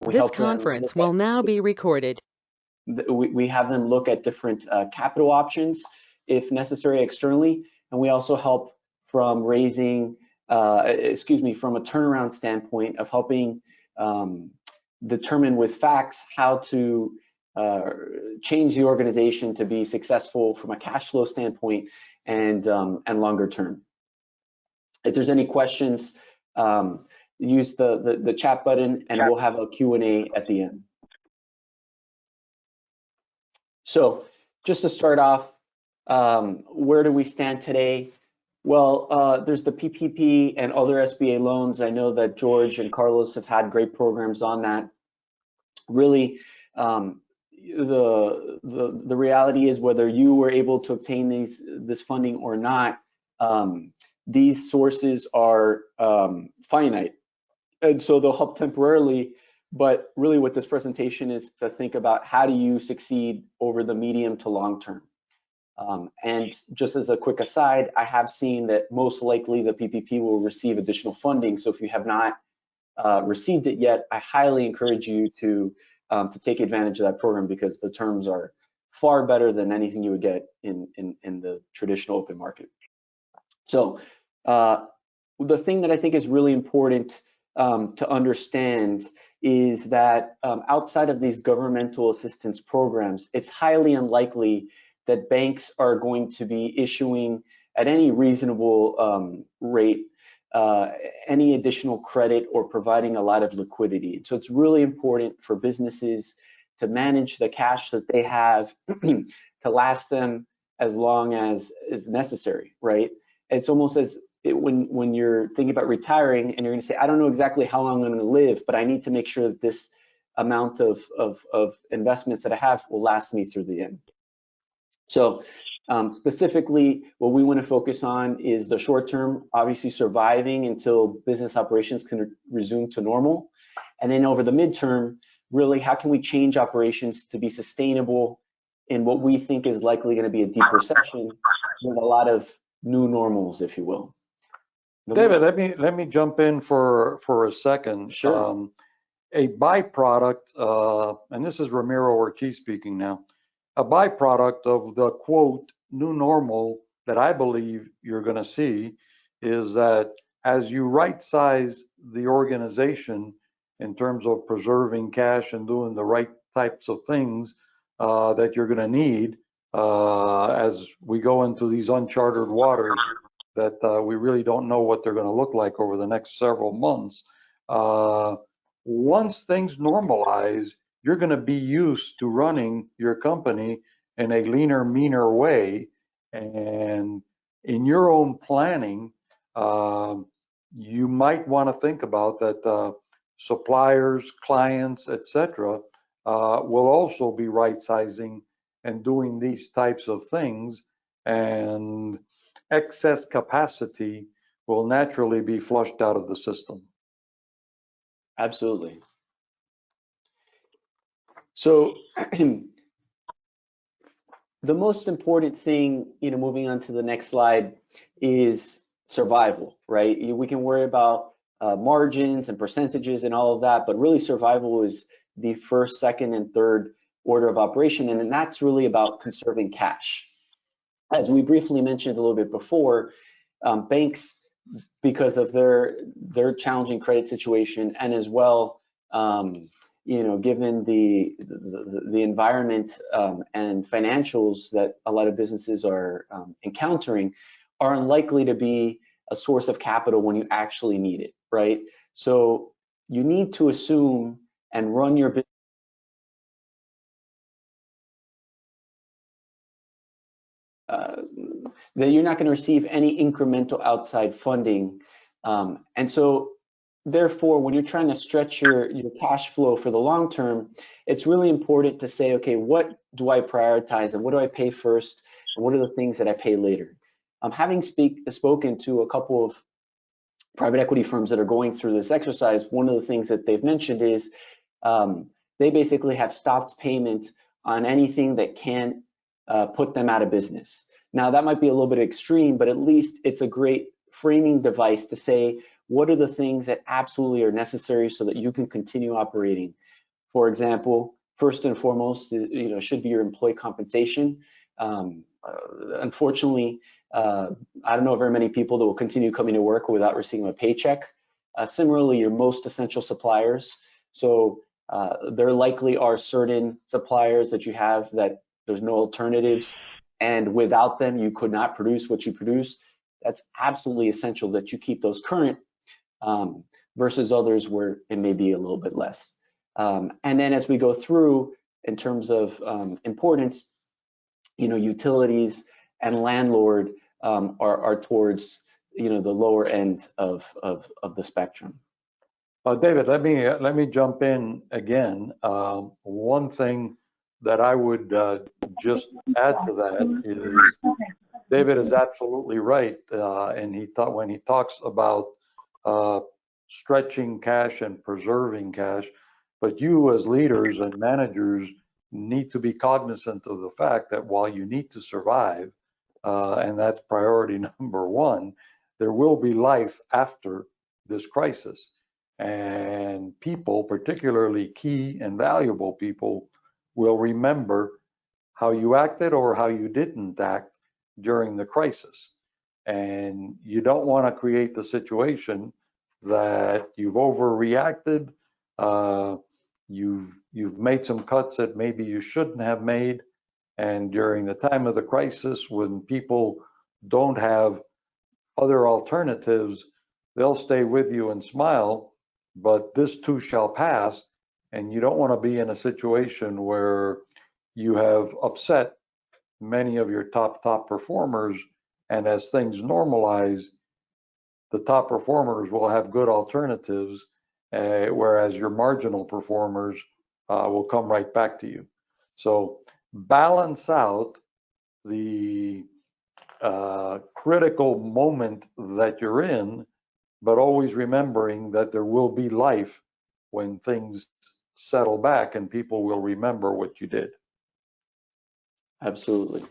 We This help them conference will now be recorded. we have them look at different capital options if necessary externally, and we also help from raising, from a turnaround standpoint of helping determine with facts how to change the organization to be successful from a cash flow standpoint and longer term. If there's any questions, use the chat button and we'll have a Q&A at the end. So just to start off, where do we stand today? Well, there's the PPP and other SBA loans. I know that George and Carlos have had great programs on that. Really, the reality is whether you were able to obtain this funding or not, these sources are finite, and so they'll help temporarily. But really what this presentation is to think about, how do you succeed over the medium to long term? And just as a quick aside, I have seen that most likely the PPP will receive additional funding. So if you have not received it yet, I highly encourage you to take advantage of that program, because the terms are far better than anything you would get in the traditional open market. So the thing that I think is really important to understand is that outside of these governmental assistance programs, it's highly unlikely that banks are going to be issuing at any reasonable rate any additional credit or providing a lot of liquidity. So it's really important for businesses to manage the cash that they have to last them as long as is necessary, right? It's almost as when you're thinking about retiring and you're going to say, I don't know exactly how long I'm going to live, but I need to make sure that this amount of investments that I have will last me through the end. So specifically, what we want to focus on is the short term, obviously surviving until business operations can resume to normal. And then over the midterm, really, how can we change operations to be sustainable in what we think is likely going to be a deep recession with a lot of new normals, if you will. David, let me jump in for a second. Sure. A byproduct, and this is Ramiro Ortiz speaking now, a byproduct of the quote new normal that I believe you're going to see is that as you right size the organization in terms of preserving cash and doing the right types of things that you're going to need as we go into these uncharted waters that we really don't know what they're going to look like over the next several months. Once things normalize, you're going to be used to running your company in a leaner, meaner way. And in your own planning, you might want to think about that suppliers, clients, etc., will also be right sizing and doing these types of things, and excess capacity will naturally be flushed out of the system. Absolutely. So the most important thing, moving on to the next slide, is survival, right? We can worry about margins and percentages and all of that, but really survival is the first, second, and third order of operation, and then that's really about conserving cash. As we briefly mentioned a little bit before, banks, because of their challenging credit situation, and as well, given the environment and financials that a lot of businesses are encountering, are unlikely to be a source of capital when you actually need it, right? So you need to assume and run your business that you're not going to receive any incremental outside funding. And so therefore, when you're trying to stretch your cash flow for the long term, it's really important to say, okay, what do I prioritize and what do I pay first? And what are the things that I pay later? Having spoken to a couple of private equity firms that are going through this exercise, one of the things that they've mentioned is they basically have stopped payment on anything that can put them out of business. Now, that might be a little bit extreme, but at least it's a great framing device to say, what are the things that absolutely are necessary so that you can continue operating. For example, first and foremost, should be your employee compensation. Unfortunately, I don't know very many people that will continue coming to work without receiving a paycheck. Similarly, your most essential suppliers. So there likely are certain suppliers that you have that there's no alternatives, and without them, you could not produce what you produce. That's absolutely essential that you keep those current, versus others where it may be a little bit less. And then as we go through, in terms of importance, utilities and landlord are towards the lower end of the spectrum. David, let me jump in again. One thing that I would just add to that is David is absolutely right, and when he talks about stretching cash and preserving cash, but you as leaders and managers need to be cognizant of the fact that while you need to survive, and that's priority number one, there will be life after this crisis. And people, particularly key and valuable people, will remember how you acted or how you didn't act during the crisis. And you don't want to create the situation that you've overreacted, you've made some cuts that maybe you shouldn't have made, and during the time of the crisis, when people don't have other alternatives, they'll stay with you and smile, but this too shall pass. And you don't want to be in a situation where you have upset many of your top performers, and as things normalize, the top performers will have good alternatives, whereas your marginal performers will come right back to you. So balance out the critical moment that you're in, but always remembering that there will be life when things settle back and people will remember what you did. Absolutely.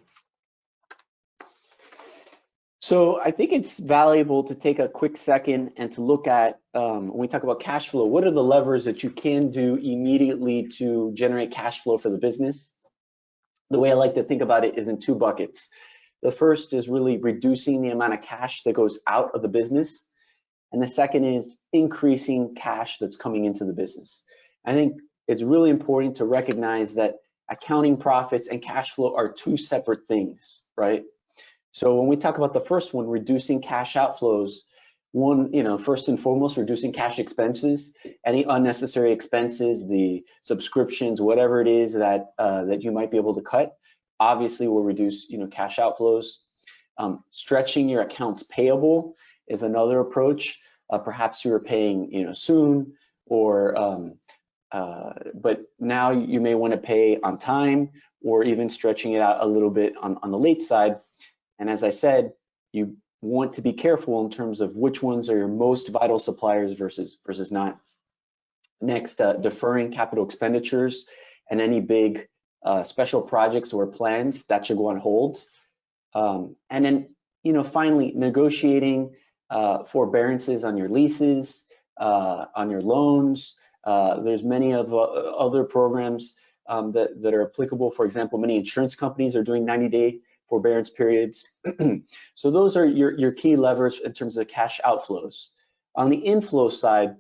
So I think it's valuable to take a quick second and to look at, when we talk about cash flow, what are the levers that you can do immediately to generate cash flow for the business? The way I like to think about it is in two buckets. The first is really reducing the amount of cash that goes out of the business. And the second is increasing cash that's coming into the business. I think it's really important to recognize that accounting profits and cash flow are two separate things, right? So when we talk about the first one, reducing cash outflows, first and foremost, reducing cash expenses, any unnecessary expenses, the subscriptions, whatever it is that that you might be able to cut, obviously will reduce cash outflows. Stretching your accounts payable is another approach. Perhaps you were paying soon, or but now you may want to pay on time, or even stretching it out a little bit on the late side. And as I said, you want to be careful in terms of which ones are your most vital suppliers versus not. Next, deferring capital expenditures and any big special projects or plans that should go on hold. And then, finally, negotiating forbearances on your leases, on your loans. There's many of other programs that are applicable. For example, many insurance companies are doing 90-day forbearance periods. So those are your key levers in terms of cash outflows. On the inflow side,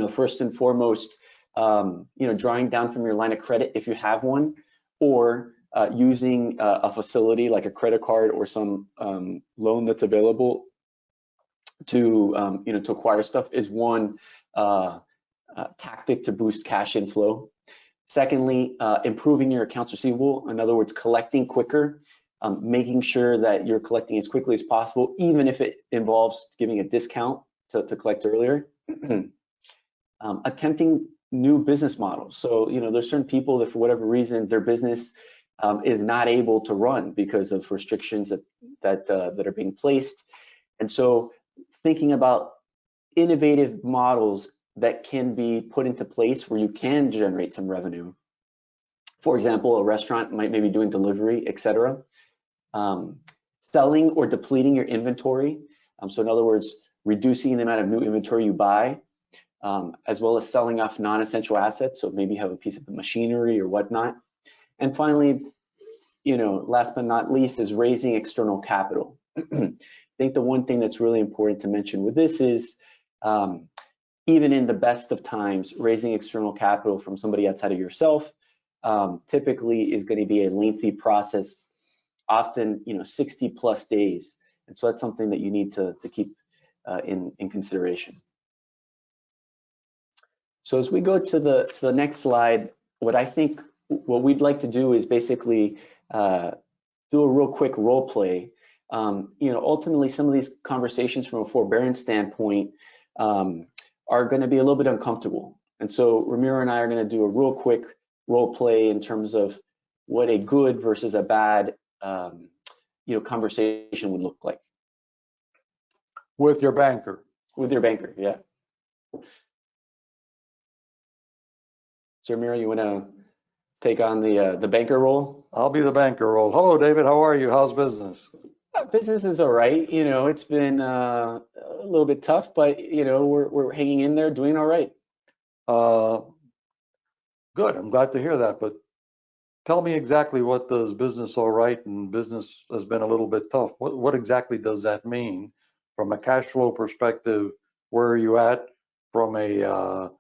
first and foremost, drawing down from your line of credit if you have one, or using a facility like a credit card or some loan that's available to to acquire stuff is one tactic to boost cash inflow. Secondly, improving your accounts receivable, in other words, collecting quicker, making sure that you're collecting as quickly as possible, even if it involves giving a discount to collect earlier. Attempting new business models. So, there's certain people that for whatever reason, their business is not able to run because of restrictions that are being placed. And so thinking about innovative models that can be put into place where you can generate some revenue. For example, a restaurant might maybe doing delivery, etc. Selling or depleting your inventory. So in other words, reducing the amount of new inventory you buy, as well as selling off non-essential assets. So maybe you have a piece of machinery or whatnot. And finally, last but not least, is raising external capital. I think the one thing that's really important to mention with this is, even in the best of times, raising external capital from somebody outside of yourself typically is going to be a lengthy process, often 60 plus days. And so that's something that you need to keep in consideration. So as we go to the next slide, what we'd like to do is basically do a real quick role play. Ultimately, some of these conversations from a forbearance standpoint are going to be a little bit uncomfortable. And so Ramiro and I are going to do a real quick role play in terms of what a good versus a bad conversation would look like. With your banker. With your banker, yeah. So Ramiro, you want to take on the banker role? I'll be the banker role. Hello, David. How are you? How's business? Business is all right. It's been a little bit tough, but we're hanging in there, doing all right. Good. I'm glad to hear that. But tell me exactly, what does business all right and business has been a little bit tough? What exactly does that mean from a cash flow perspective? Where are you at from a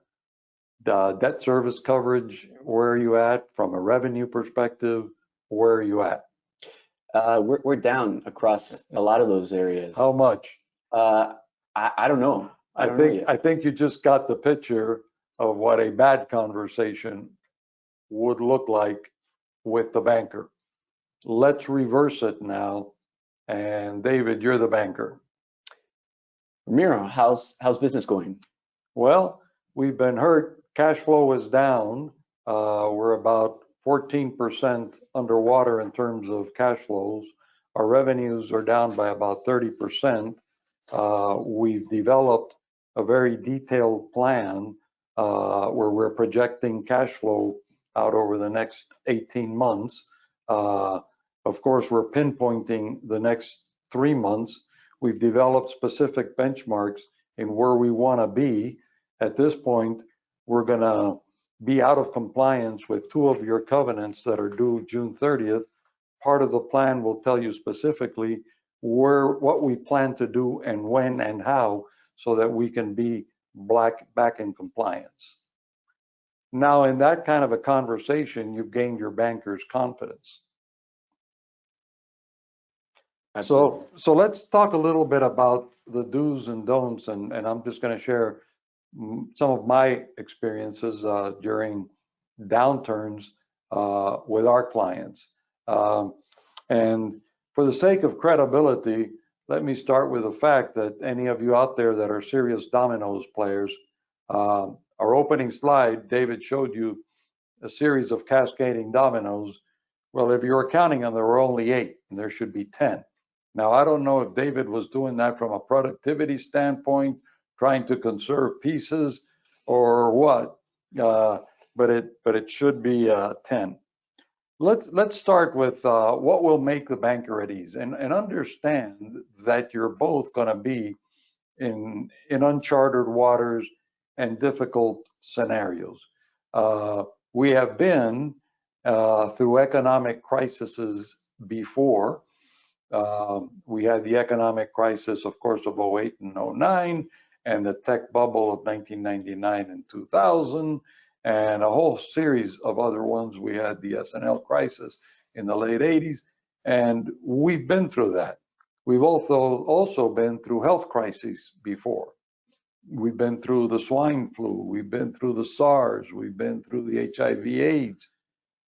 debt service coverage? Where are you at from a revenue perspective? Where are you at? We're down across a lot of those areas. How much? I don't know. I think you just got the picture of what a bad conversation would look like with the banker. Let's reverse it now. And David, you're the banker. Ramiro, how's business going? Well, we've been hurt. Cash flow is down. We're about 14% underwater in terms of cash flows. Our revenues are down by about 30%. We've developed a very detailed plan where we're projecting cash flow out over the next 18 months. Of course, we're pinpointing the next 3 months. We've developed specific benchmarks in where we want to be. At this point, we're going to be out of compliance with 2 of your covenants that are due June 30th. Part of the plan will tell you specifically what we plan to do and when and how, so that we can be back in compliance. Now, in that kind of a conversation, you've gained your banker's confidence. So let's talk a little bit about the do's and don'ts, and I'm just going to share some of my experiences during downturns with our clients. And for the sake of credibility, let me start with the fact that any of you out there that are serious dominoes players, our opening slide, David showed you a series of cascading dominoes. Well, if you're counting them, there were only 8, and there should be 10. Now, I don't know if David was doing that from a productivity standpoint, trying to conserve pieces, or what, but it should be 10. Let's start with what will make the banker at ease, and understand that you're both going to be in uncharted waters and difficult scenarios. We have been through economic crises before. We had the economic crisis, of course, of 08 and 09, and the tech bubble of 1999 and 2000, and a whole series of other ones. We had the S&L crisis in the late 80s, and we've been through that. We've also been through health crises before. We've been through the swine flu, we've been through the SARS, we've been through the HIV/AIDS,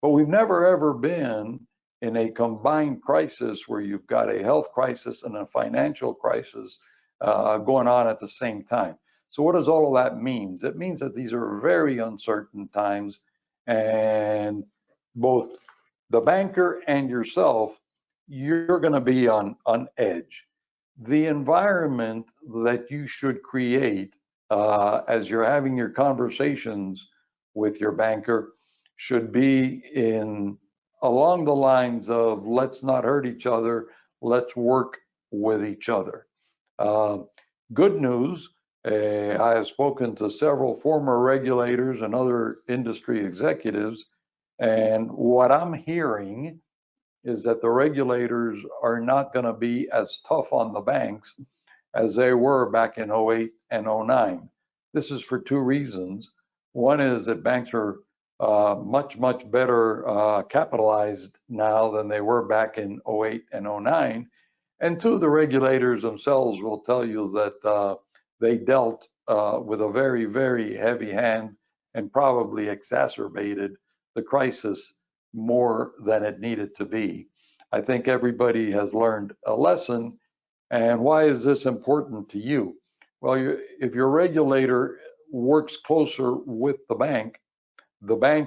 but we've never ever been in a combined crisis where you've got a health crisis and a financial crisis going on at the same time. So what does all of that mean? It means that these are very uncertain times, and both the banker and yourself, you're going to be on edge. The environment that you should create as you're having your conversations with your banker should be along the lines of, let's not hurt each other, let's work with each other. Good news, I have spoken to several former regulators and other industry executives, and what I'm hearing is that the regulators are not going to be as tough on the banks as they were back in '08 and '09. This is for two reasons. One is that banks are much better capitalized now than they were back in '08 and '09. And two, the regulators themselves will tell you that they dealt with a very heavy hand and probably exacerbated the crisis more than it needed to be. I think everybody has learned a lesson. And why is this important to you? Well, if your regulator works closer with the bank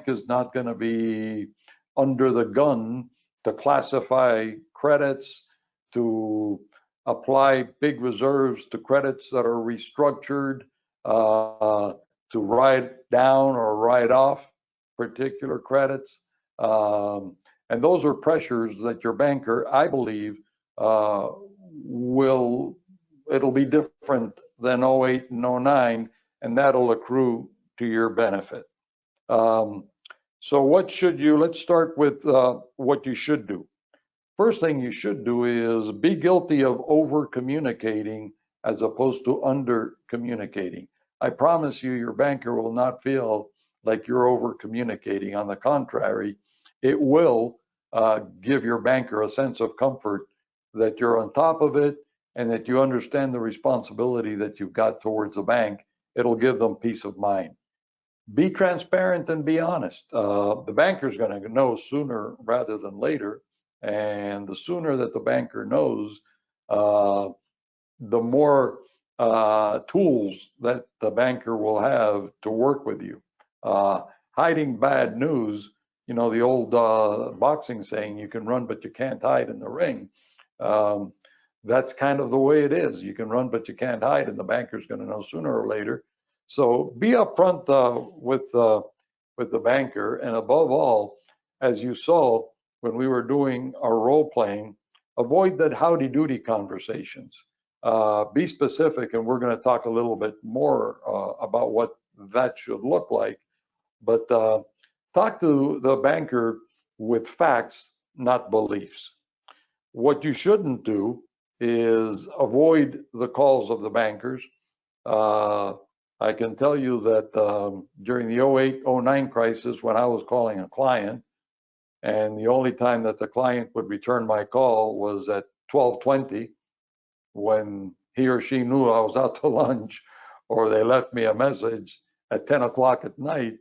is not going to be under the gun to classify credits, to apply big reserves to credits that are restructured, to write down or write off particular credits. And those are pressures that your banker, I believe, it'll be different than '08 and '09, and that'll accrue to your benefit. So let's start with what you should do. First thing you should do is be guilty of over communicating as opposed to under communicating. I promise you, your banker will not feel like you're over communicating. On the contrary, it will give your banker a sense of comfort that you're on top of it and that you understand the responsibility that you've got towards the bank. It'll give them peace of mind. Be transparent and be honest. The banker's going to know sooner rather than later. And the sooner that the banker knows, the more tools that the banker will have to work with you. Hiding bad news, you know, the old boxing saying, you can run, but you can't hide in the ring. That's kind of the way it is. You can run, but you can't hide, and the banker's going to know sooner or later. So be upfront with the banker, and above all, as you saw when we were doing our role playing, avoid that howdy doody conversations. Be specific, and we're going to talk a little bit more about what that should look like. But talk to the banker with facts, not beliefs. What you shouldn't do is avoid the calls of the bankers. I can tell you that during the '08, '09 crisis, when I was calling a client, and the only time that the client would return my call was at 12:20, when he or she knew I was out to lunch, or they left me a message at 10 o'clock at night,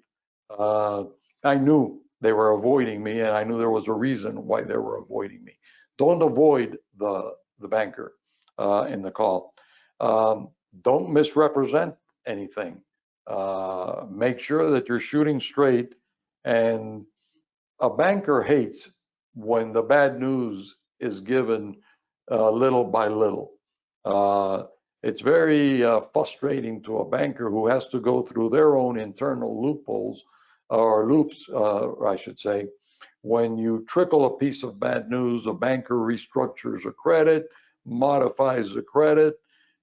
I knew they were avoiding me, and I knew there was a reason why they were avoiding me. Don't avoid the banker in the call. Don't misrepresent anything. Make sure that you're shooting straight. And a banker hates when the bad news is given little by little. It's very frustrating to a banker who has to go through their own internal loopholes, or loops, I should say. When you trickle a piece of bad news, a banker restructures a credit, modifies the credit,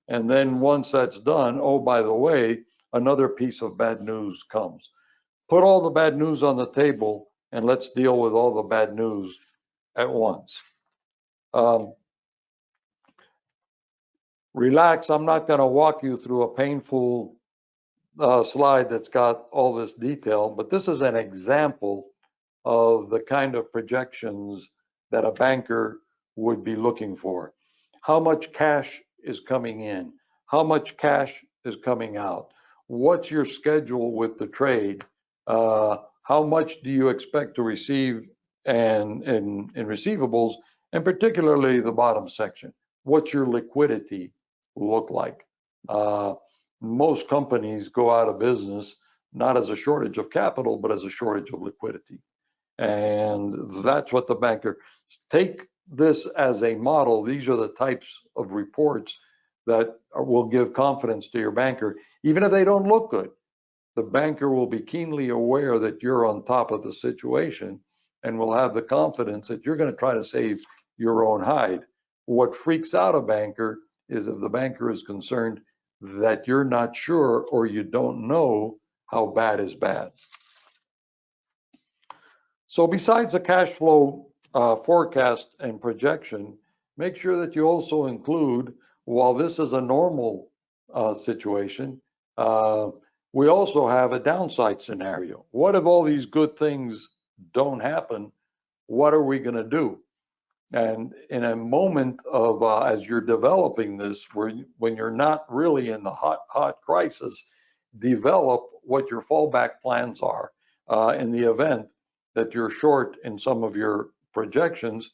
and then once that's done, oh, by the way, another piece of bad news comes. Put all the bad news on the table, and let's deal with all the bad news at once. Relax, I'm not going to walk you through a painful slide that's got all this detail, but this is an example of the kind of projections that a banker would be looking for. How much cash is coming in? How much cash is coming out? What's your schedule with the trade? How much do you expect to receive in receivables, and particularly the bottom section? What's your liquidity look like? Most companies go out of business not as a shortage of capital, but as a shortage of liquidity. And that's what the banker, take this as a model. These are the types of reports that will give confidence to your banker. Even if they don't look good, the banker will be keenly aware that you're on top of the situation and will have the confidence that you're going to try to save your own hide. What freaks out a banker is if the banker is concerned that you're not sure or you don't know how bad is bad. So besides the cash flow forecast and projection, make sure that you also include, while this is a normal situation, we also have a downside scenario. What if all these good things don't happen? What are we going to do? And in a moment of, as you're developing this, when you're not really in the hot crisis, develop what your fallback plans are in the event that you're short in some of your projections,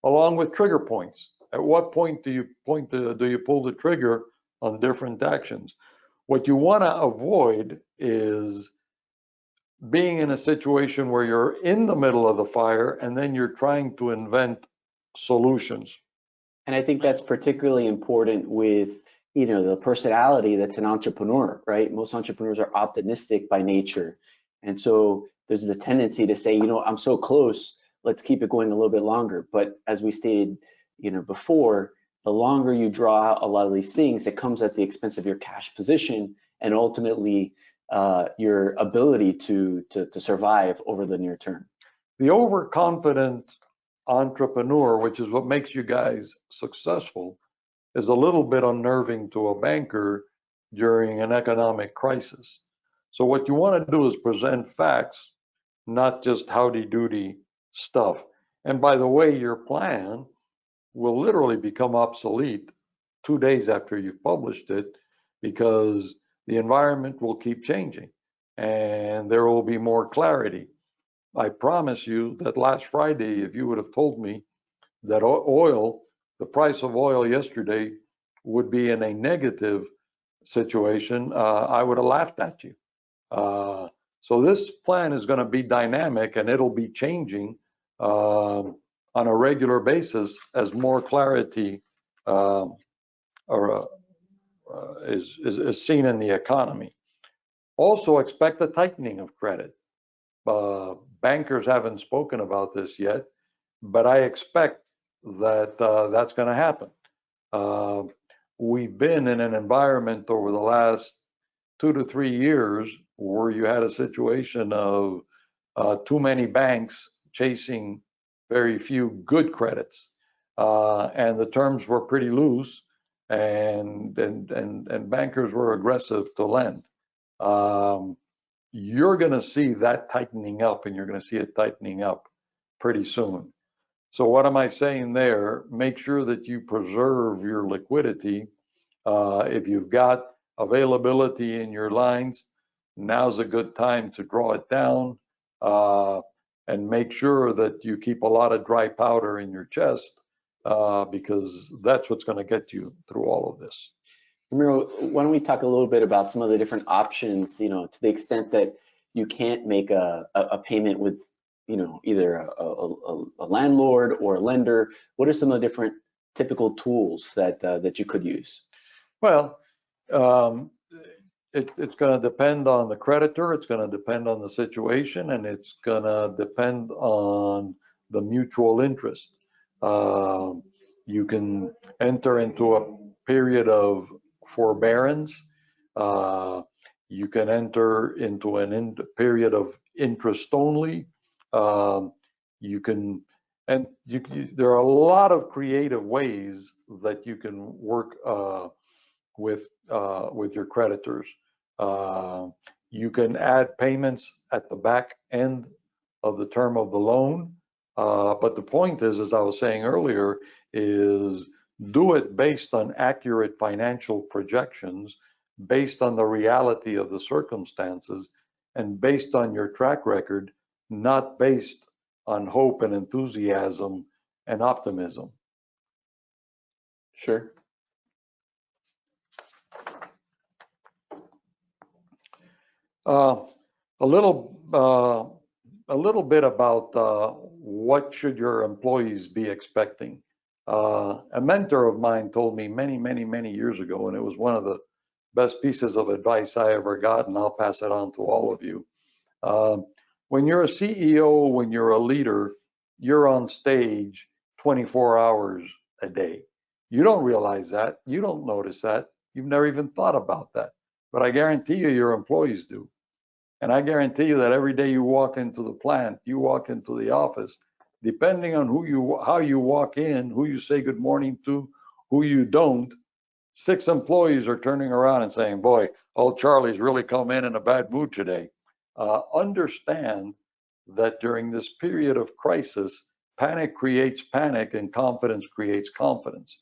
along with trigger points. At what point do you pull the trigger on different actions? What you want to avoid is being in a situation where you're in the middle of the fire and then you're trying to invent solutions. And I think that's particularly important with, the personality that's an entrepreneur, right? Most entrepreneurs are optimistic by nature. And so there's the tendency to say, I'm so close, let's keep it going a little bit longer. But as we stated, before, the longer you draw out a lot of these things, it comes at the expense of your cash position and ultimately your ability to survive over the near term. The overconfident entrepreneur, which is what makes you guys successful, is a little bit unnerving to a banker during an economic crisis. So what you want to do is present facts, not just howdy-doody stuff. And by the way, your plan will literally become obsolete 2 days after you've published it, because the environment will keep changing and there will be more clarity. I promise you that last Friday, if you would have told me that the price of oil yesterday would be in a negative situation, I would have laughed at you. So this plan is going to be dynamic and it'll be changing on a regular basis as more clarity is seen in the economy. Also expect a tightening of credit. Bankers haven't spoken about this yet, but I expect that that's going to happen. We've been in an environment over the last 2 to 3 years where you had a situation of too many banks chasing very few good credits, and the terms were pretty loose, and bankers were aggressive to lend. You're going to see that tightening up, and you're going to see it tightening up pretty soon. So what am I saying there? Make sure that you preserve your liquidity. If you've got availability in your lines, now's a good time to draw it down, and make sure that you keep a lot of dry powder in your chest, because that's what's going to get you through all of this. Ramiro, why don't we talk a little bit about some of the different options, to the extent that you can't make a payment with, either a landlord or a lender. What are some of the different typical tools that you could use? Well, it's going to depend on the creditor, it's going to depend on the situation, and it's going to depend on the mutual interest. You can enter into a period of forbearance. You can enter into a period of interest only. There are a lot of creative ways that you can work with your creditors. You can add payments at the back end of the term of the loan. But the point is, as I was saying earlier, is do it based on accurate financial projections, based on the reality of the circumstances, and based on your track record, not based on hope and enthusiasm and optimism. Sure. A little bit about what should your employees be expecting. A mentor of mine told me many years ago, and it was one of the best pieces of advice I ever got, and I'll pass it on to all of you. When you're a CEO, when you're a leader, you're on stage 24 hours a day. You don't realize that. You don't notice that. You've never even thought about that. But I guarantee you your employees do. And I guarantee you that every day you walk into the plant, you walk into the office, depending on how you walk in, who you say good morning to, who you don't, 6 employees are turning around and saying, boy, old Charlie's really come in a bad mood today. Understand that during this period of crisis, panic creates panic and confidence creates confidence.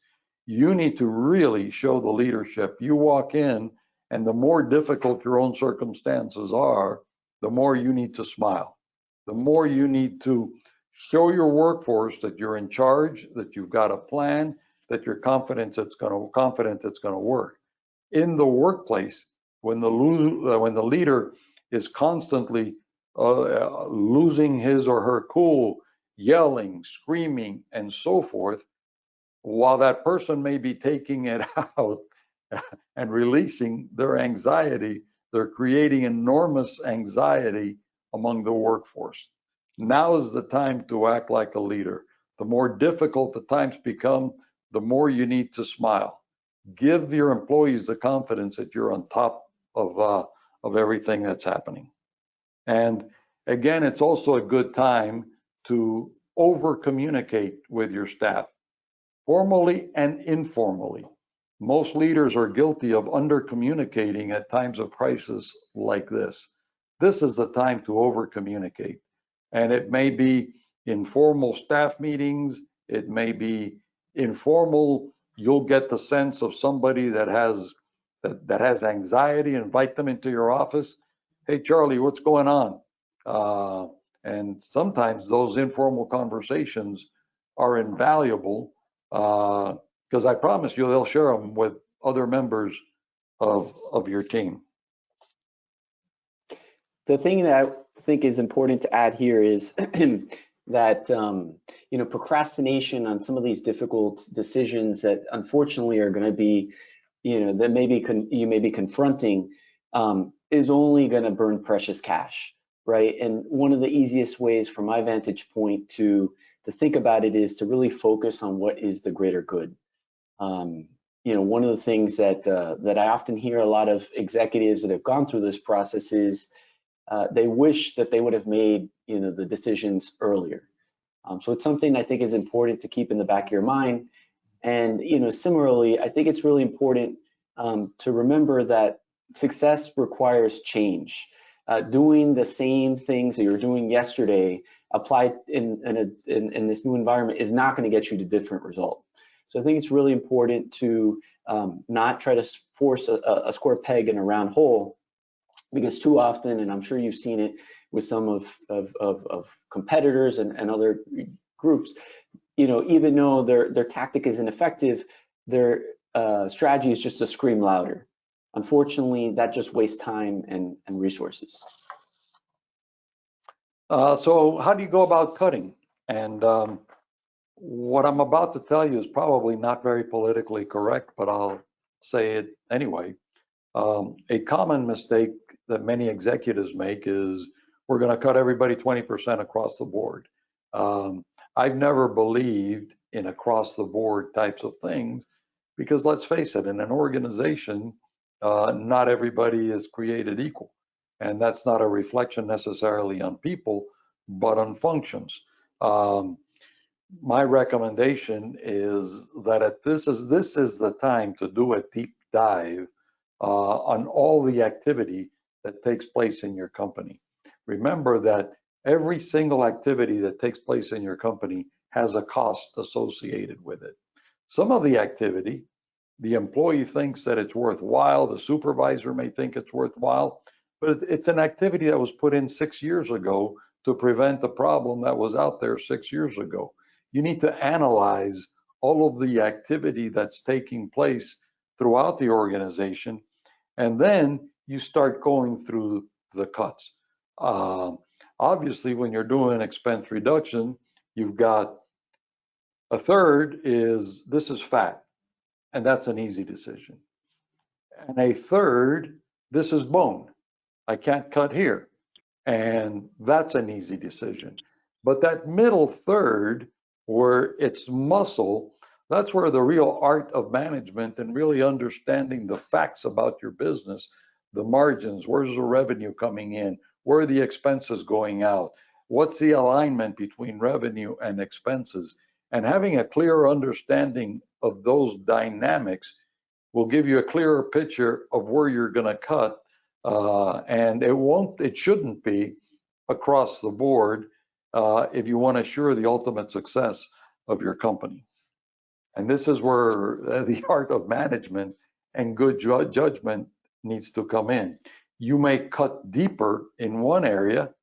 You need to really show the leadership. You walk in, and the more difficult your own circumstances are, the more you need to smile. The more you need to show your workforce that you're in charge, that you've got a plan, that you're confident it's going to work. In the workplace, when the leader is constantly losing his or her cool, yelling, screaming, and so forth, while that person may be taking it out and releasing their anxiety, they're creating enormous anxiety among the workforce. Now is the time to act like a leader. The more difficult the times become, the more you need to smile. Give your employees the confidence that you're on top of everything that's happening. And again, it's also a good time to over communicate with your staff, formally and informally. Most leaders are guilty of under communicating at times of crisis like this. This is the time to over communicate. And it may be informal staff meetings, it may be informal, you'll get the sense of somebody that has anxiety, invite them into your office. Hey, Charlie, what's going on? And sometimes those informal conversations are invaluable because I promise you they'll share them with other members of your team. The thing that I think is important to add here is that procrastination on some of these difficult decisions that unfortunately are going to be, that maybe you may be confronting, is only going to burn precious cash, right? And one of the easiest ways, from my vantage point, to think about it is to really focus on what is the greater good. One of the things that I often hear a lot of executives that have gone through this process is they wish that they would have made the decisions earlier. So it's something I think is important to keep in the back of your mind. And similarly, I think it's really important to remember that success requires change. Doing the same things that you're doing yesterday applied in this new environment is not going to get you to different result. So I think it's really important to not try to force a square peg in a round hole, because too often, and I'm sure you've seen it with some of competitors and other groups, even though their tactic is ineffective, their strategy is just to scream louder. Unfortunately, that just wastes time and resources. So how do you go about cutting? And what I'm about to tell you is probably not very politically correct, but I'll say it anyway. A common mistake that many executives make is we're going to cut everybody 20% across the board. I've never believed in across the board types of things because, let's face it, in an organization, not everybody is created equal. And that's not a reflection necessarily on people, but on functions. My recommendation is that this is the time to do a deep dive on all the activity that takes place in your company. Remember that every single activity that takes place in your company has a cost associated with it. Some of the activity, the employee thinks that it's worthwhile, the supervisor may think it's worthwhile, but it's an activity that was put in 6 years ago to prevent the problem that was out there 6 years ago. You need to analyze all of the activity that's taking place throughout the organization, and then you start going through the cuts. Obviously, when you're doing expense reduction, you've got a third this is fat, and that's an easy decision. And a third, this is bone. I can't cut here, and that's an easy decision. But that middle third, where it's muscle, That's where the real art of management and really understanding the facts about your business, the margins, where's the revenue coming in, where are the expenses going out, what's the alignment between revenue and expenses, and having a clear understanding of those dynamics will give you a clearer picture of where you're going to cut. And it shouldn't be across the board if you want to assure the ultimate success of your company. And this is where the art of management and good judgment needs to come in. You may cut deeper in one area,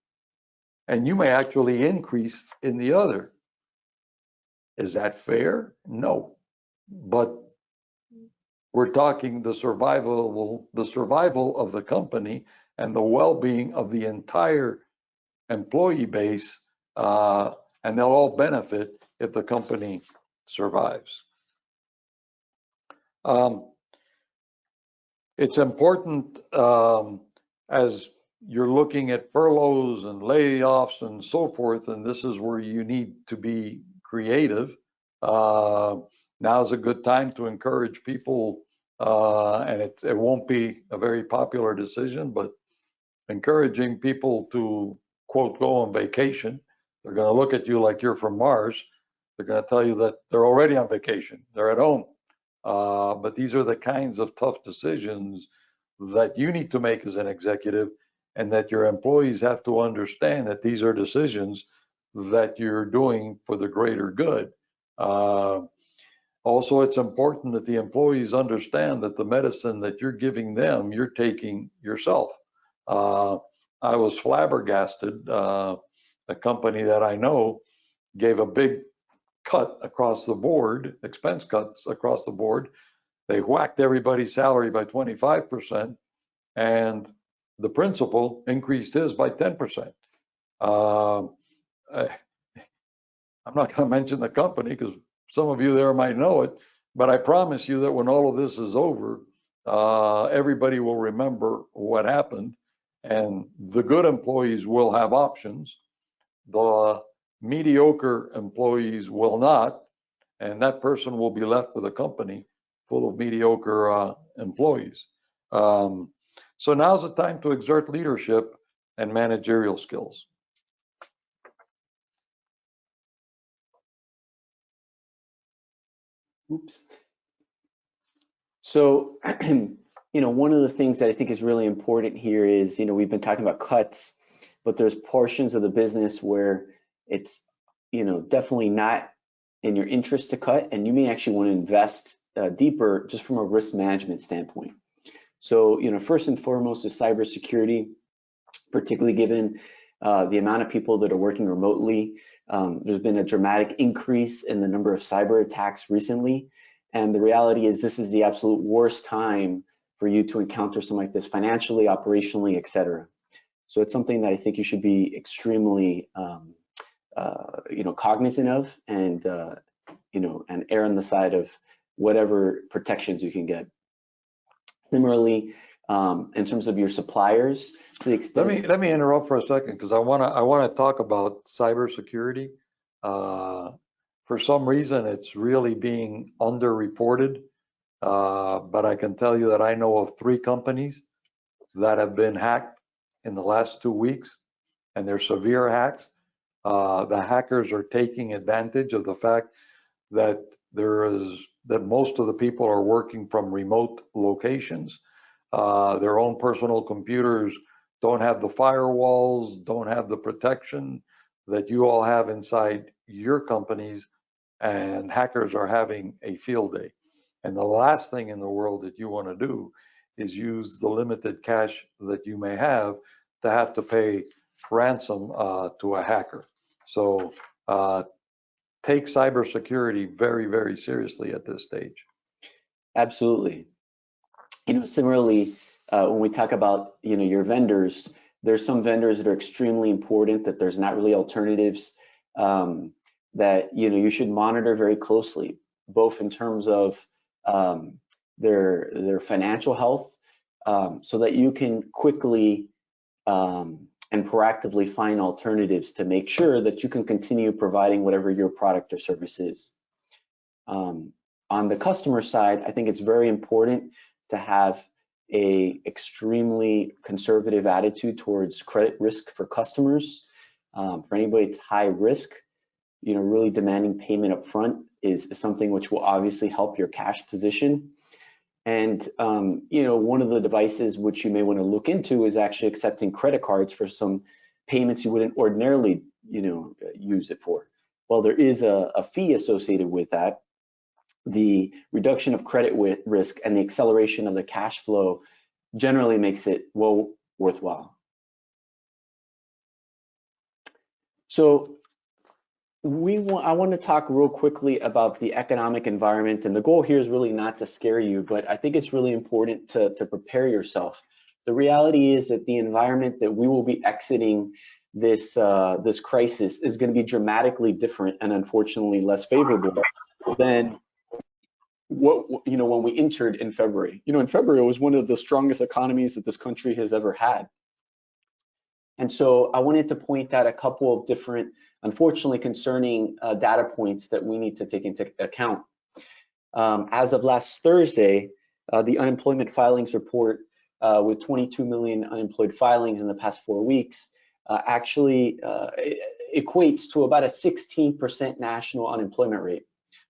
and you may actually increase in the other. Is that fair? No. But we're talking the survival of the company and the well-being of the entire employee base, and they'll all benefit if the company survives. It's important as you're looking at furloughs and layoffs and so forth, and this is where you need to be creative. Now's a good time to encourage people, and it won't be a very popular decision, but encouraging people to, quote, go on vacation. They're going to look at you like you're from Mars. They're going to tell you that they're already on vacation. They're at home. But these are the kinds of tough decisions that you need to make as an executive, and that your employees have to understand that these are decisions that you're doing for the greater good. Also, it's important that the employees understand that the medicine that you're giving them, you're taking yourself. I was flabbergasted. A company that I know gave a big cut across the board, expense cuts across the board. They whacked everybody's salary by 25%, and the principal increased his by 10%. I'm not going to mention the company because some of you there might know it, but I promise you that when all of this is over, everybody will remember what happened, and the good employees will have options. The mediocre employees will not, and that person will be left with a company full of mediocre employees. So now's the time to exert leadership and managerial skills. Oops. So, one of the things that I think is really important here is, we've been talking about cuts, but there's portions of the business where it's, definitely not in your interest to cut, and you may actually want to invest deeper just from a risk management standpoint. So, first and foremost is cybersecurity, particularly given the amount of people that are working remotely. There's been a dramatic increase in the number of cyber attacks recently. And the reality is this is the absolute worst time for you to encounter something like this financially, operationally, et cetera. So it's something that I think you should be extremely, cognizant of, and, and err on the side of whatever protections you can get. Similarly, in terms of your suppliers, to the extent. Let me interrupt for a second because I want to talk about cybersecurity. For some reason, it's really being underreported, but I can tell you that I know of 3 companies that have been hacked in the last 2 weeks, and they're severe hacks. The hackers are taking advantage of the fact that most of the people are working from remote locations. Their own personal computers don't have the firewalls, don't have the protection that you all have inside your companies, and hackers are having a field day. And the last thing in the world that you want to do is use the limited cash that you may have to pay ransom to a hacker. So take cybersecurity very, very seriously at this stage. Absolutely. Similarly, when we talk about, your vendors, there's some vendors that are extremely important, that there's not really alternatives, that, you should monitor very closely, both in terms of their financial health, so that you can quickly and proactively find alternatives to make sure that you can continue providing whatever your product or service is. On the customer side, I think it's very important to have a extremely conservative attitude towards credit risk for customers. For anybody that's high risk, really demanding payment up front is something which will obviously help your cash position. And one of the devices which you may want to look into is actually accepting credit cards for some payments you wouldn't ordinarily use it for. Well, there is a fee associated with that. The reduction of credit risk and the acceleration of the cash flow generally makes it well worthwhile. So I want to talk real quickly about the economic environment, and the goal here is really not to scare you, but I think it's really important to prepare yourself. The reality is that the environment that we will be exiting this crisis is going to be dramatically different and unfortunately less favorable than when we entered in February. In February it was one of the strongest economies that this country has ever had. And so I wanted to point out a couple of different, unfortunately concerning data points that we need to take into account. As of last Thursday, the unemployment filings report with 22 million unemployed filings in the past 4 weeks actually equates to about a 16% national unemployment rate.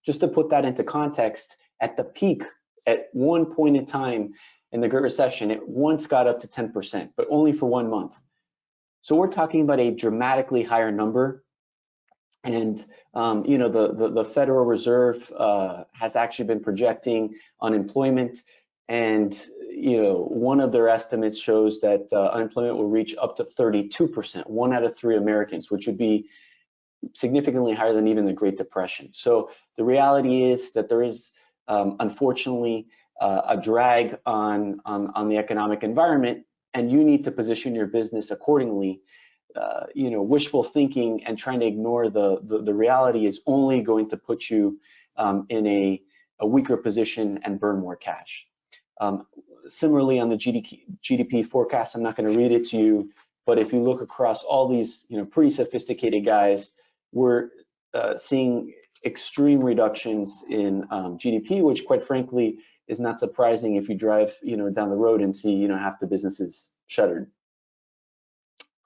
Just to put that into context, at the peak, at one point in time in the Great Recession, it once got up to 10%, but only for 1 month. So we're talking about a dramatically higher number. And the Federal Reserve has actually been projecting unemployment, and one of their estimates shows that unemployment will reach up to 32%, 1 out of 3 Americans, which would be significantly higher than even the Great Depression. So the reality is that there is unfortunately a drag on the economic environment, and you need to position your business accordingly. Wishful thinking and trying to ignore the reality is only going to put you in a weaker position and burn more cash. Similarly, on the GDP forecast, I'm not going to read it to you, but if you look across all these pretty sophisticated guys, we're seeing extreme reductions in GDP, which quite frankly is not surprising if you drive down the road and see half the businesses shuttered.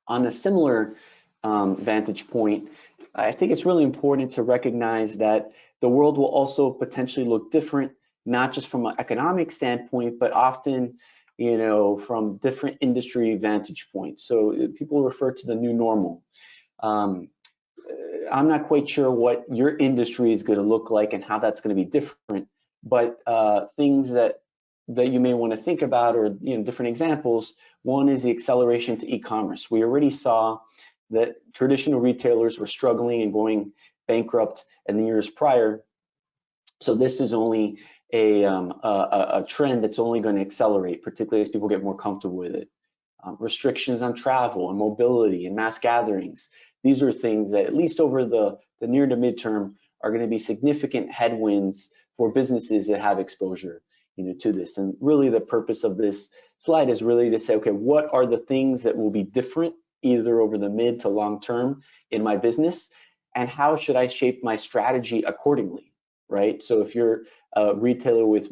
On a similar vantage point, I think it's really important to recognize that the world will also potentially look different, not just from an economic standpoint, but often from different industry vantage points. So people refer to the new normal. I'm not quite sure what your industry is going to look like and how that's going to be different, but things that you may want to think about, or different examples. One is the acceleration to e-commerce. We already saw that traditional retailers were struggling and going bankrupt in the years prior. So this is only a trend that's only going to accelerate, particularly as people get more comfortable with it. Restrictions on travel and mobility and mass gatherings. These are things that, at least over the near to midterm, are going to be significant headwinds for businesses that have exposure to this. And really the purpose of this slide is really to say, okay, what are the things that will be different either over the mid to long term in my business, and how should I shape my strategy accordingly, right? So if you're a retailer with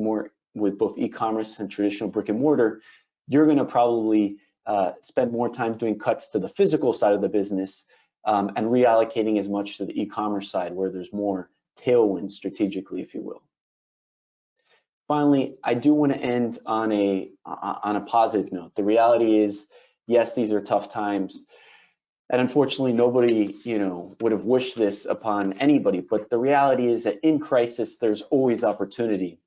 both e-commerce and traditional brick and mortar, you're going to probably spend more time doing cuts to the physical side of the business and reallocating as much to the e-commerce side, where there's more tailwind strategically, if you will. Finally, I do want to end on a positive note. The reality is, yes, these are tough times, and unfortunately, nobody would have wished this upon anybody. But the reality is that in crisis, there's always opportunity.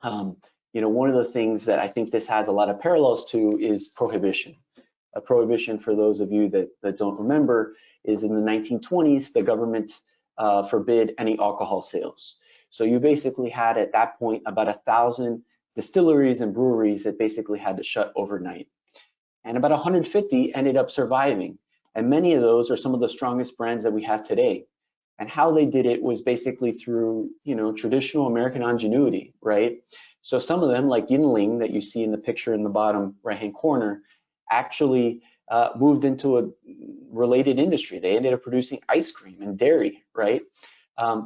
One of the things that I think this has a lot of parallels to is prohibition. A prohibition, for those of you that don't remember, is in the 1920s, the government forbid any alcohol sales. So you basically had at that point about 1,000 distilleries and breweries that basically had to shut overnight. And about 150 ended up surviving. And many of those are some of the strongest brands that we have today. And how they did it was basically through, traditional American ingenuity, right? So some of them, like Yinling, that you see in the picture in the bottom right-hand corner, actually moved into a related industry. They ended up producing ice cream and dairy, right?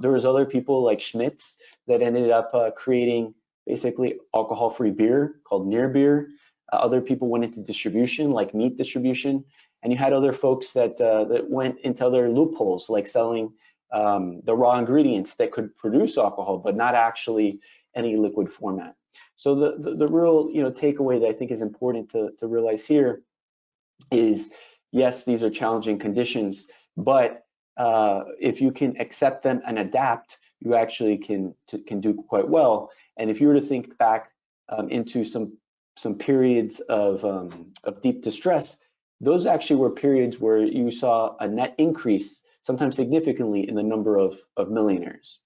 There was other people like Schmitz that ended up creating basically alcohol-free beer called near beer. Other people went into distribution, like meat distribution, and you had other folks that that went into other loopholes, like selling the raw ingredients that could produce alcohol, but not actually any liquid format. So the real takeaway that I think is important to realize here is, yes, these are challenging conditions, but if you can accept them and adapt, you actually can do quite well. And if you were to think back into some periods of deep distress, those actually were periods where you saw a net increase, sometimes significantly, in the number of millionaires.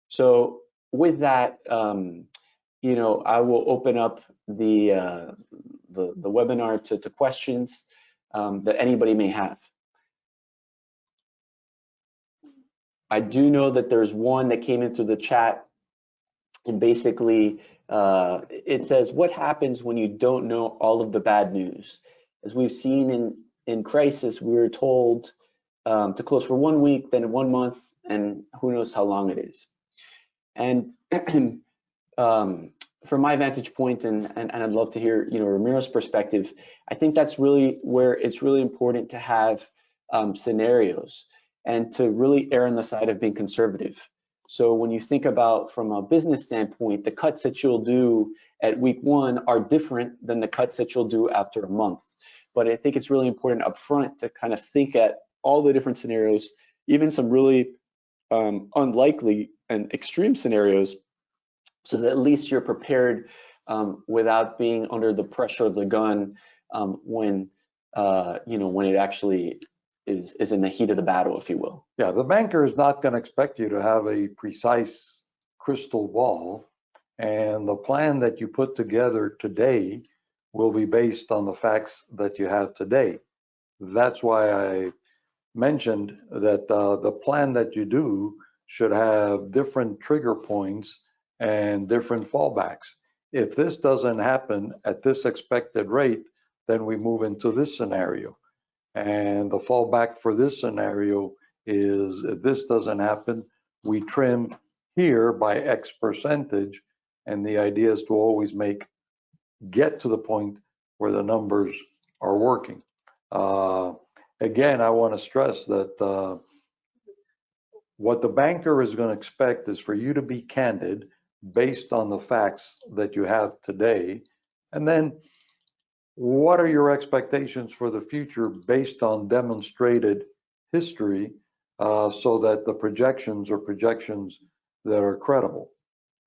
So with that, I will open up the webinar to questions that anybody may have. I do know that there's one that came into the chat, and basically it says, what happens when you don't know all of the bad news? As we've seen in crisis, we were told to close for 1 week, then 1 month, and who knows how long it is. And from my vantage point, and I'd love to hear Ramiro's perspective, I think that's really where it's really important to have scenarios and to really err on the side of being conservative. So when you think about from a business standpoint, the cuts that you'll do at week 1 are different than the cuts that you'll do after a month. But I think it's really important up front to kind of think at all the different scenarios, even some really unlikely and extreme scenarios, so that at least you're prepared without being under the pressure of the gun when it actually is in the heat of the battle, if you will. Yeah, the banker is not going to expect you to have a precise crystal ball, and the plan that you put together today will be based on the facts that you have today. That's why I mentioned that the plan that you do should have different trigger points and different fallbacks. If this doesn't happen at this expected rate, then we move into this scenario. And the fallback for this scenario is, if this doesn't happen, we trim here by X percentage. And the idea is to always get to the point where the numbers are working. Again, I want to stress that what the banker is going to expect is for you to be candid based on the facts that you have today. And then what are your expectations for the future based on demonstrated history, so that the projections are projections that are credible.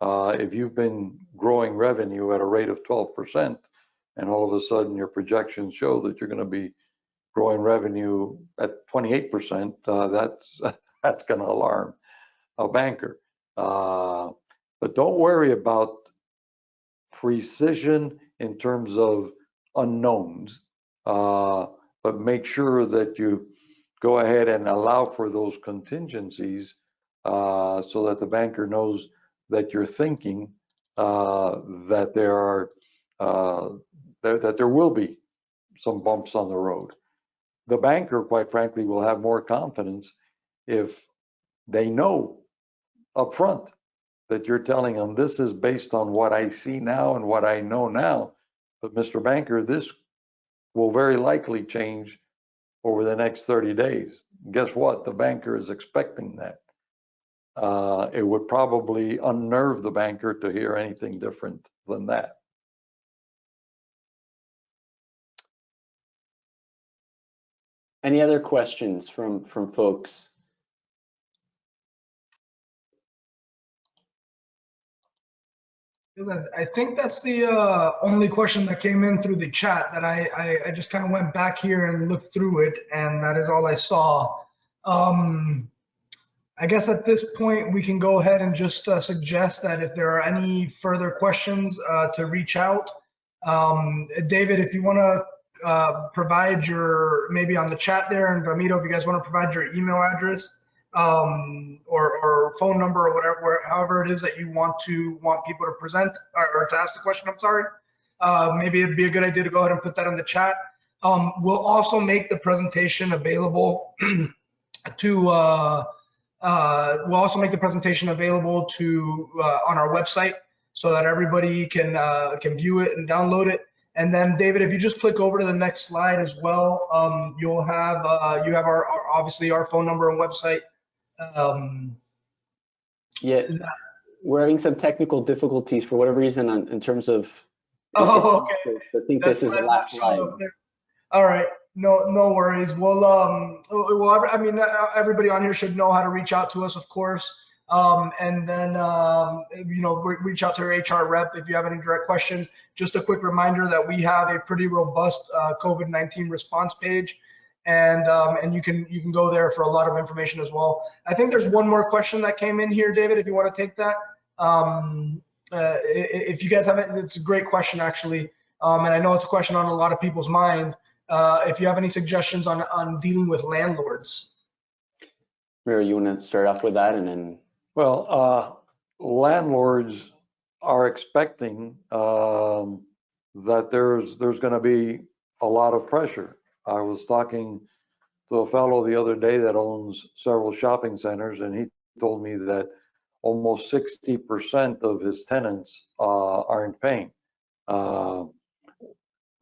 If you've been growing revenue at a rate of 12% and all of a sudden your projections show that you're going to be growing revenue at 28%, that's going to alarm a banker. But don't worry about precision in terms of unknowns, but make sure that you go ahead and allow for those contingencies, so that the banker knows that you're thinking that there will be some bumps on the road. The banker, quite frankly, will have more confidence if they know up front that you're telling them, this is based on what I see now and what I know now. But Mr. Banker, this will very likely change over the next 30 days. Guess what? The banker is expecting that. It would probably unnerve the banker to hear anything different than that. Any other questions from folks? I think that's the only question that came in through the chat, that I just kind of went back here and looked through it, and that is all I saw. I guess at this point we can go ahead and just suggest that if there are any further questions to reach out. David, if you want to provide your, maybe on the chat there, and Ramiro, if you guys want to provide your email address or phone number or whatever, however it is that you want people to present or to ask the question, I'm sorry. Maybe it'd be a good idea to go ahead and put that in the chat. We'll also make the presentation available to we'll also make the presentation available to on our website so that everybody can view it and download it. And then David, if you just click over to the next slide as well, you'll have our obviously our phone number and website. Yeah, we're having some technical difficulties for whatever reason in terms of. Oh, okay. I think this is the last slide. All right, no worries. Well, I mean, everybody on here should know how to reach out to us, of course. And then, you know, reach out to your HR rep if you have any direct questions. Just a quick reminder that we have a pretty robust COVID-19 response page, and you can go there for a lot of information as well. I think there's one more question that came in here, David, if you want to take that. If you guys have it, it's a great question actually, and I know it's a question on a lot of people's minds. If you have any suggestions on dealing with landlords. Ramiro, you want to start off with that, and then. Well, landlords are expecting that there's going to be a lot of pressure. I was talking to a fellow the other day that owns several shopping centers, and he told me that almost 60% of his tenants aren't paying.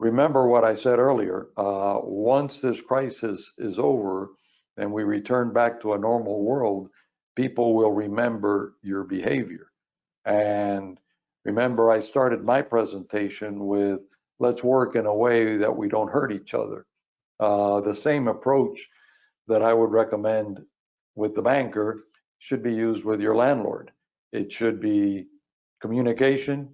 Remember what I said earlier, once this crisis is over and we return back to a normal world, people will remember your behavior. And remember, I started my presentation with, let's work in a way that we don't hurt each other. The same approach that I would recommend with the banker should be used with your landlord. It should be communication.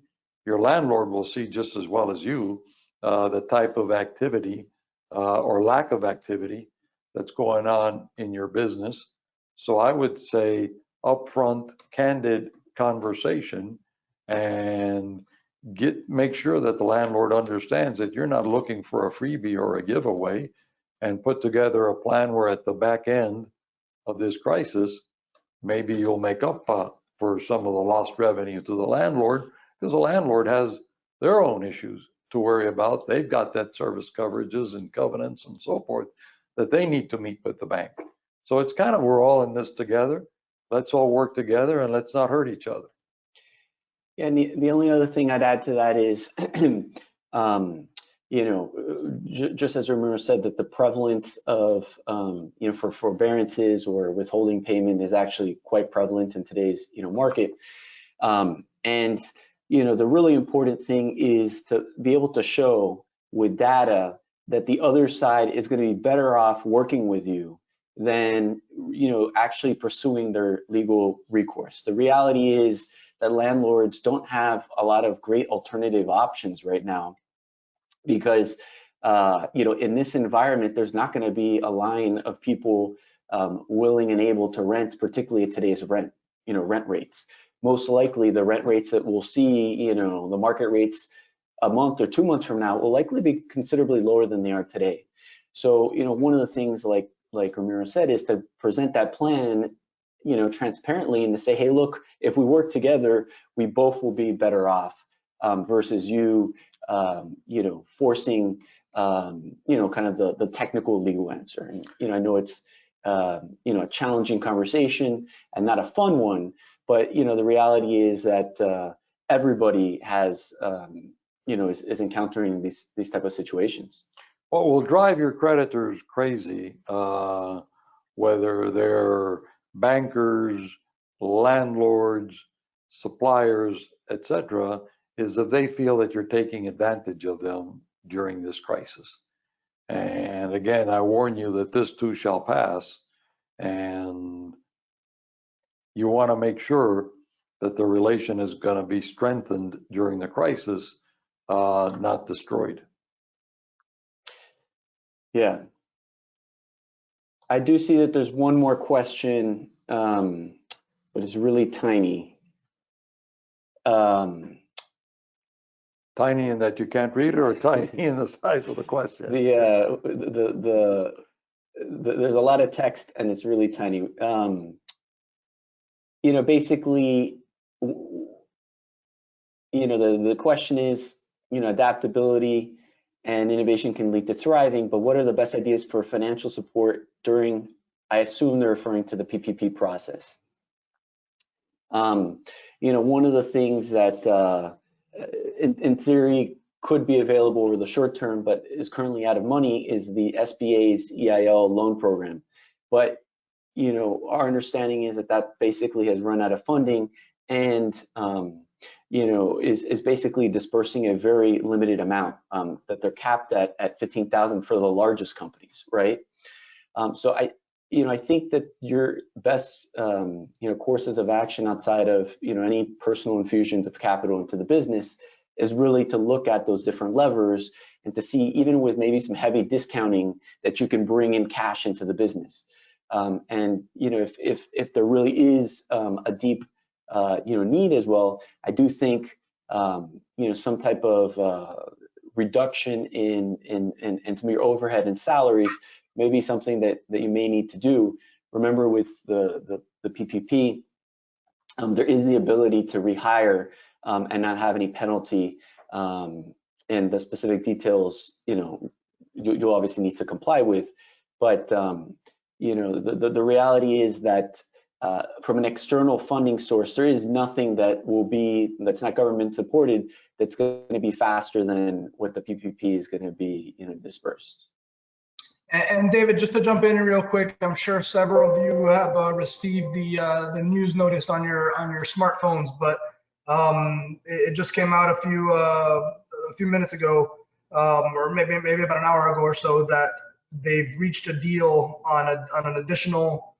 Your landlord will see just as well as you the type of activity or lack of activity that's going on in your business. So I would say upfront, candid conversation, and make sure that the landlord understands that you're not looking for a freebie or a giveaway, and put together a plan where at the back end of this crisis, maybe you'll make up for some of the lost revenue to the landlord, because the landlord has their own issues to worry about. They've got debt service coverages and covenants and so forth that they need to meet with the bank. So it's kind of, we're all in this together. Let's all work together and let's not hurt each other. Yeah, and the only other thing I'd add to that is, you know, just as Ramiro said, that the prevalence of, you know, for forbearances or withholding payment is actually quite prevalent in today's, you know, market. And, you know, the really important thing is to be able to show with data that the other side is going to be better off working with you than, you know, actually pursuing their legal recourse. The reality is that landlords don't have a lot of great alternative options right now, because you know, in this environment, there's not going to be a line of people willing and able to rent, particularly at today's rent rates. Most likely, the rent rates that we'll see, you know, the market rates a month or 2 months from now will likely be considerably lower than they are today. So, you know, one of the things, like Ramiro said, is to present that plan, you know, transparently, and to say, hey, look, if we work together, we both will be better off, versus you, you know, forcing, you know, kind of the technical legal answer. And, you know, I know it's, you know, a challenging conversation and not a fun one, but, you know, the reality is that everybody has, you know, is encountering these type of situations. What will drive your creditors crazy, whether they're bankers, landlords, suppliers, etc., is if they feel that you're taking advantage of them during this crisis. And again, I warn you that this too shall pass, and you want to make sure that the relation is going to be strengthened during the crisis, not destroyed. Yeah. I do see that there's one more question, but it's really tiny. Tiny in that you can't read it, or tiny in the size of the question? There's a lot of text and it's really tiny. You know, basically, you know, the question is, you know, adaptability and innovation can lead to thriving, but what are the best ideas for financial support during I assume they're referring to the PPP process. One of the things that in theory could be available over the short term, but is currently out of money, is the SBA's EIL loan program. But our understanding is that basically has run out of funding, and is basically dispersing a very limited amount, that they're capped at 15,000 for the largest companies, right? So I think that your best courses of action outside of any personal infusions of capital into the business is really to look at those different levers and to see, even with maybe some heavy discounting, that you can bring in cash into the business. And if there really is a deep need as well, I do think some type of reduction in some of your overhead and salaries may be something that you may need to do. Remember, with the PPP, there is the ability to rehire and not have any penalty, and the specific details you'll obviously need to comply with. But the reality is that from an external funding source, there is nothing that's not government supported that's going to be faster than what the PPP is going to be dispersed. And David, just to jump in real quick, I'm sure several of you have received the news notice on your smartphones, but it just came out a few minutes ago, or maybe about an hour ago or so, that they've reached a deal on an additional,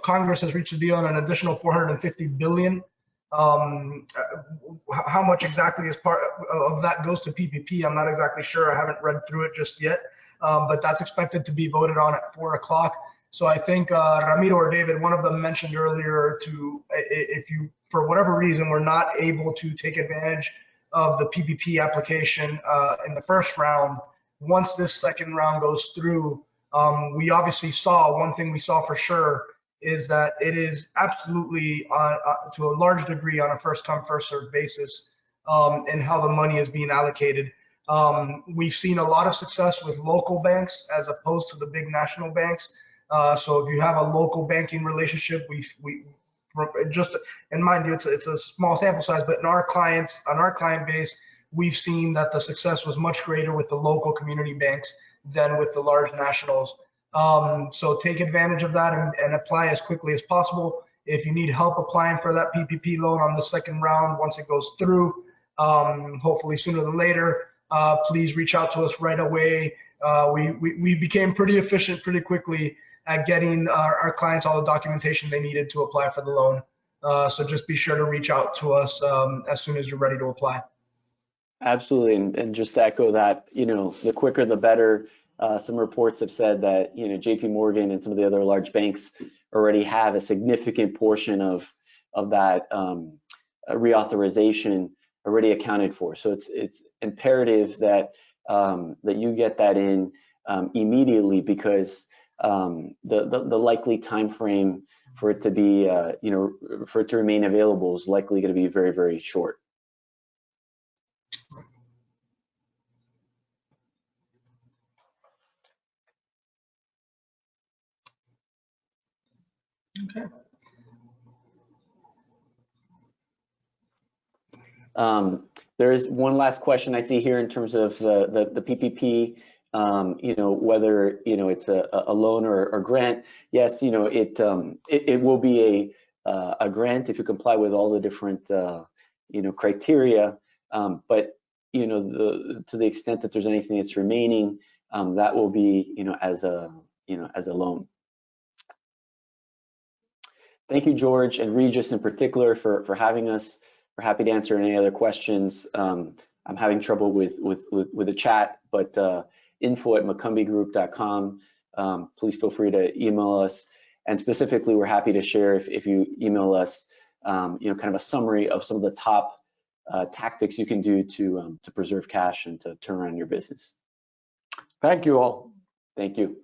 Congress has reached a deal on an additional $450 billion. How much exactly is part of that goes to PPP? I'm not exactly sure. I haven't read through it just yet, but that's expected to be voted on at 4 o'clock. So I think Ramiro or David, one of them mentioned earlier, if you, for whatever reason, were not able to take advantage of the PPP application in the first round, once this second round goes through, we obviously saw, one thing we saw for sure is that it is absolutely to a large degree on a first come first served basis in how the money is being allocated. We've seen a lot of success with local banks as opposed to the big national banks. So if you have a local banking relationship, we just, and mind you, it's a small sample size, but on our client base, we've seen that the success was much greater with the local community banks than with the large nationals. So take advantage of that and apply as quickly as possible. If you need help applying for that PPP loan on the second round, once it goes through, hopefully sooner than later, please reach out to us right away. We became pretty efficient pretty quickly at getting our clients all the documentation they needed to apply for the loan. So just be sure to reach out to us as soon as you're ready to apply. Absolutely, and just to echo that, the quicker the better. Some reports have said that JP Morgan and some of the other large banks already have a significant portion of that reauthorization already accounted for. So it's imperative that that you get that in immediately, because the likely time frame for it to be for it to remain available is likely going to be very, very short. Okay. There is one last question I see here in terms of the PPP, whether it's a loan or grant. Yes, it will be a grant if you comply with all the different criteria, but to the extent that there's anything that's remaining, that will be as a loan. Thank you, George, and Regis in particular for having us. We're happy to answer any other questions. I'm having trouble with the chat, but info@McCombieGroup.com. Please feel free to email us, and specifically, we're happy to share if you email us, kind of a summary of some of the top tactics you can do to preserve cash and to turn around your business. Thank you all. Thank you.